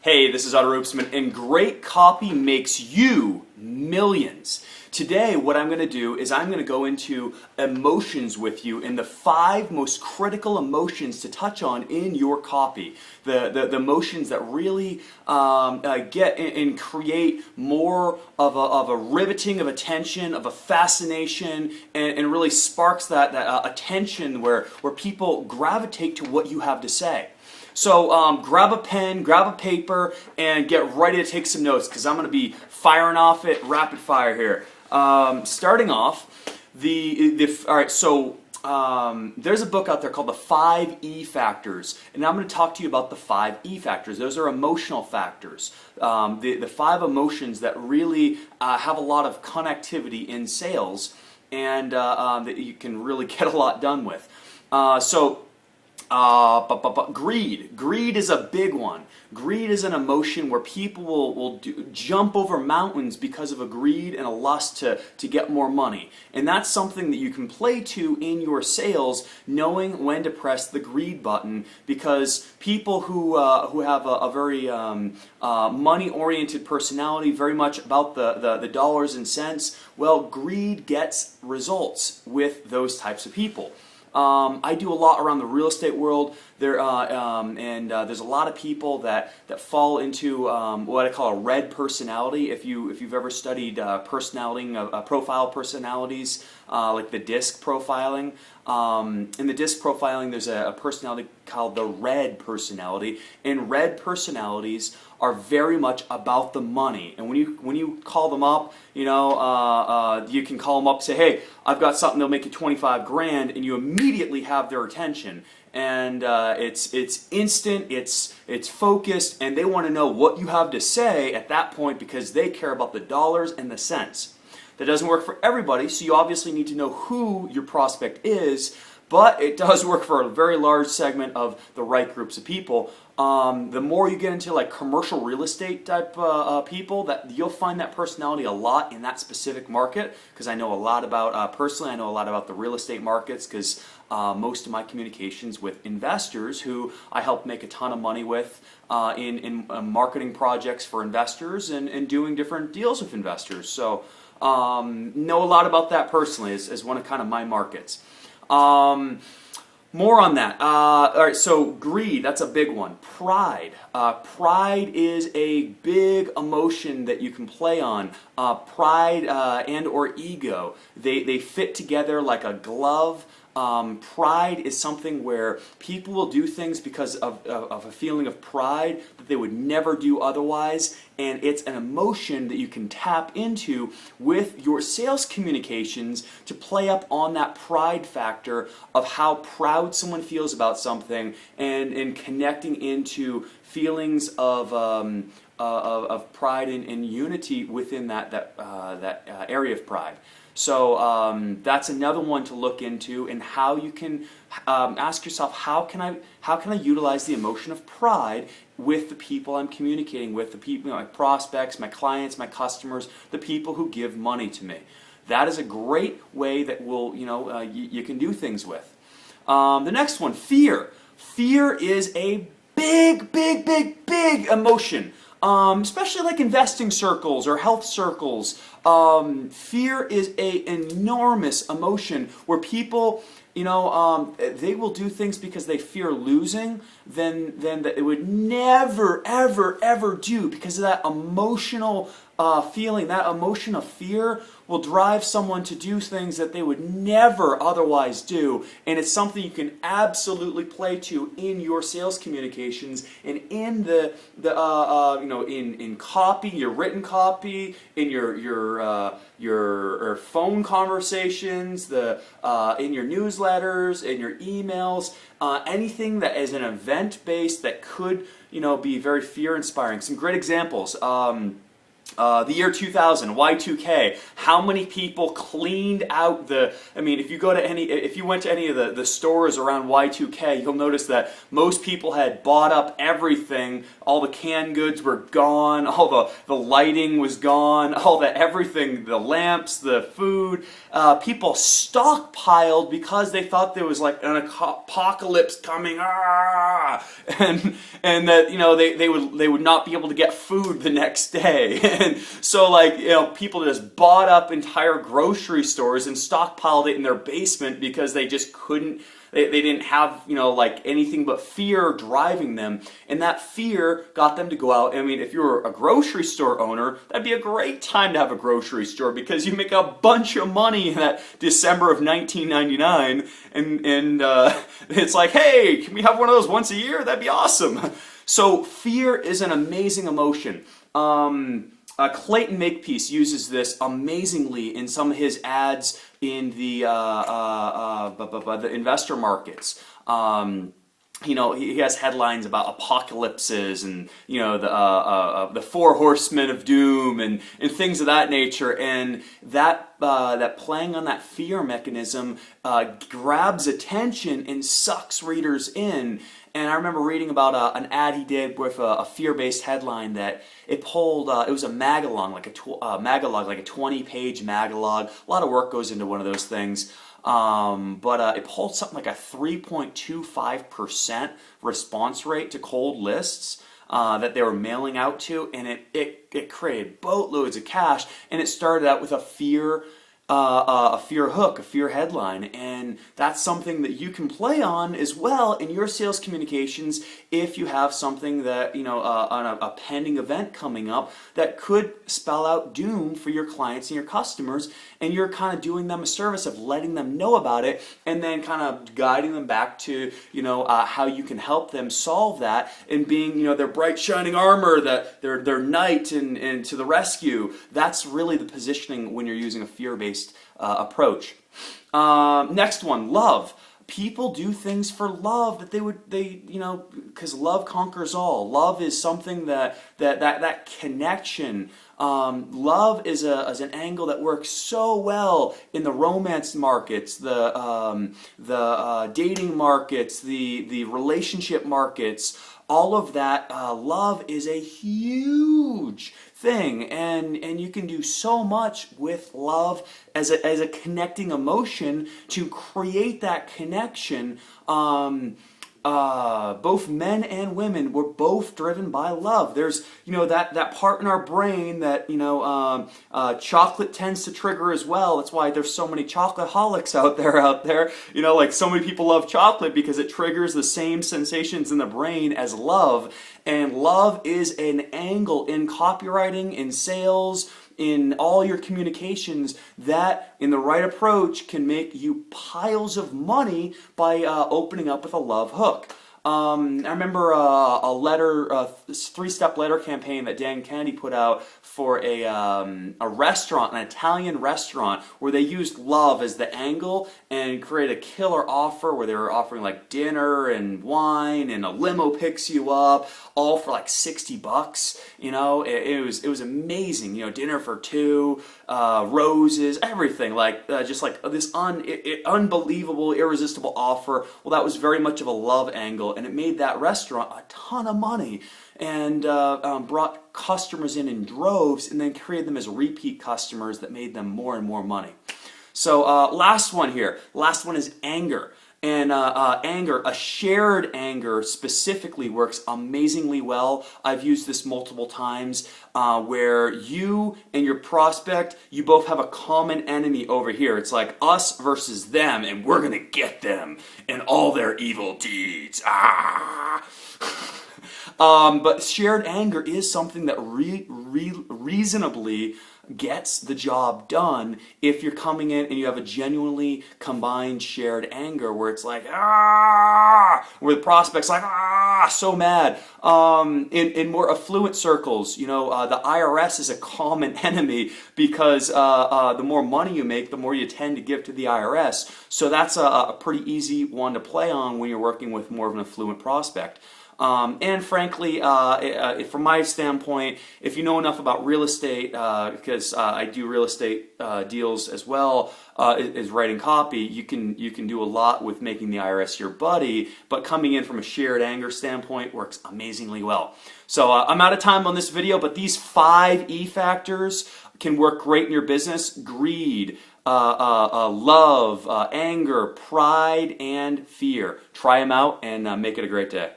Hey, this is Otto Roopsman, and great copy makes you millions. Today, what I'm going to do is I'm going to go into emotions with you and the 5 most critical emotions to touch on in your copy. The emotions that really get and create more of a riveting of attention, of a fascination, and really sparks that attention where people gravitate to what you have to say. So grab a pen, grab a paper, and get ready to take some notes because I'm going to be firing off it rapid fire here. Starting off, all right. So there's a book out there called the 5 E Factors, and I'm going to talk to you about the 5 E Factors. Those are emotional factors. The 5 emotions that really have a lot of connectivity in sales, and that you can really get a lot done with. Greed. Greed is a big one. Greed is an emotion where people will jump over mountains because of a greed and a lust to get more money. And that's something that you can play to in your sales, knowing when to press the greed button, because people who have a very money-oriented personality, very much about the dollars and cents, well, greed gets results with those types of people. I do a lot around the real estate world. There's a lot of people that fall into what I call a red personality. If you've ever studied profile personalities, like the DISC profiling. In the DISC profiling, there's a personality called the red personality, and red personalities are very much about the money. And when you call them up, you can call them up and say, "Hey, I've got something that'll make you 25 grand," and you immediately have their attention. And it's instant, it's focused, and they want to know what you have to say at that point because they care about the dollars and the cents. That doesn't work for everybody, so you obviously need to know who your prospect is, but it does work for a very large segment of the right groups of people. The more you get into like commercial real estate type people, that you'll find that personality a lot in that specific market, because I know a lot about, personally, I know a lot about the real estate markets because most of my communications with investors who I help make a ton of money with in marketing projects for investors and doing different deals with investors. So know a lot about that personally as one of kind of my markets. More on that. All right, so greed, that's a big one. Pride. Pride is a big emotion that you can play on. Pride and or ego, they fit together like a glove. Pride is something where people will do things because of a feeling of pride that they would never do otherwise, and it's an emotion that you can tap into with your sales communications to play up on that pride factor of how proud someone feels about something, and connecting into feelings of pride and unity within that area of pride. So that's another one to look into, and how you can ask yourself, how can I utilize the emotion of pride with the people I'm communicating with, the people, my prospects, my clients, my customers, the people who give money to me. That is a great way that will you can do things with. The next one, fear. Fear is a big emotion. Especially like investing circles or health circles. Fear is an enormous emotion where people, they will do things because they fear losing than that it would never, ever do, because of that emotional feeling. That emotion of fear will drive someone to do things that they would never otherwise do, and it's something you can absolutely play to in your sales communications and in in copy, your written copy, in your phone conversations, in your newsletters, in your emails, anything that is an event based that could be very fear inspiring. Some great examples. The year 2000, Y2K, how many people cleaned out if you went to any of the stores around Y2K, you'll notice that most people had bought up everything. All the canned goods were gone, all the lighting was gone, all the everything, the lamps, the food. People stockpiled because they thought there was like an apocalypse coming, and that they would not be able to get food the next day. And so people just bought up entire grocery stores and stockpiled it in their basement because they just couldn't, they didn't have anything but fear driving them, and that fear got them to go out. If you're a grocery store owner, that'd be a great time to have a grocery store because you make a bunch of money in that December of 1999, and it's like, hey, can we have one of those once a year? That'd be awesome. So fear is an amazing emotion. Clayton Makepeace uses this amazingly in some of his ads in the investor markets. He has headlines about apocalypses and the four horsemen of doom and things of that nature, and that playing on that fear mechanism grabs attention and sucks readers in. And I remember reading about an ad he did with a fear-based headline that it pulled. It was a magalog, like a 20-page magalog. A lot of work goes into one of those things. But it pulled something like a 3.25% response rate to cold lists that they were mailing out to, and it created boatloads of cash. And it started out with a fear hook, a fear headline, and that's something that you can play on as well in your sales communications if you have something that on a pending event coming up that could spell out doom for your clients and your customers, and you're kind of doing them a service of letting them know about it and then kind of guiding them back to how you can help them solve that, and being their bright shining armor, that their knight and to the rescue. That's really the positioning when you're using a fear-based approach. Next one, love. People do things for love because love conquers all. Love is something that connection. Love is an angle that works so well in the romance markets, the dating markets, the relationship markets. All of that, love is a huge thing, and you can do so much with love as a connecting emotion to create that connection. Both men and women were both driven by love. There's that part in our brain that chocolate tends to trigger as well. That's why there's so many chocolateholics out there. So many people love chocolate because it triggers the same sensations in the brain as love. And love is an angle in copywriting, in sales, in all your communications that, in the right approach, can make you piles of money by opening up with a love hook. I remember a three-step letter campaign that Dan Kennedy put out for a restaurant, an Italian restaurant, where they used love as the angle and created a killer offer where they were offering like dinner and wine, and a limo picks you up, all for like $60. It was amazing. Dinner for two, roses, everything, just like this unbelievable, irresistible offer. Well, that was very much of a love angle, and it made that restaurant a ton of money, and brought customers in droves, and then created them as repeat customers that made them more and more money. So last one here. Last one is anger. And anger, a shared anger specifically, works amazingly well. I've used this multiple times where you and your prospect, you both have a common enemy over here. It's like us versus them, and we're going to get them and all their evil deeds. But shared anger is something that reasonably gets the job done if you're coming in and you have a genuinely combined shared anger where it's like, where the prospect's like, so mad. In more affluent circles, the IRS is a common enemy because the more money you make, the more you tend to give to the IRS. So that's a pretty easy one to play on when you're working with more of an affluent prospect. And frankly, from my standpoint, if you know enough about real estate, because I do real estate deals as well as writing copy, you can do a lot with making the IRS your buddy. But coming in from a shared anger standpoint works amazingly well. So I'm out of time on this video, but these 5 E factors can work great in your business: greed, love, anger, pride, and fear. Try them out and make it a great day.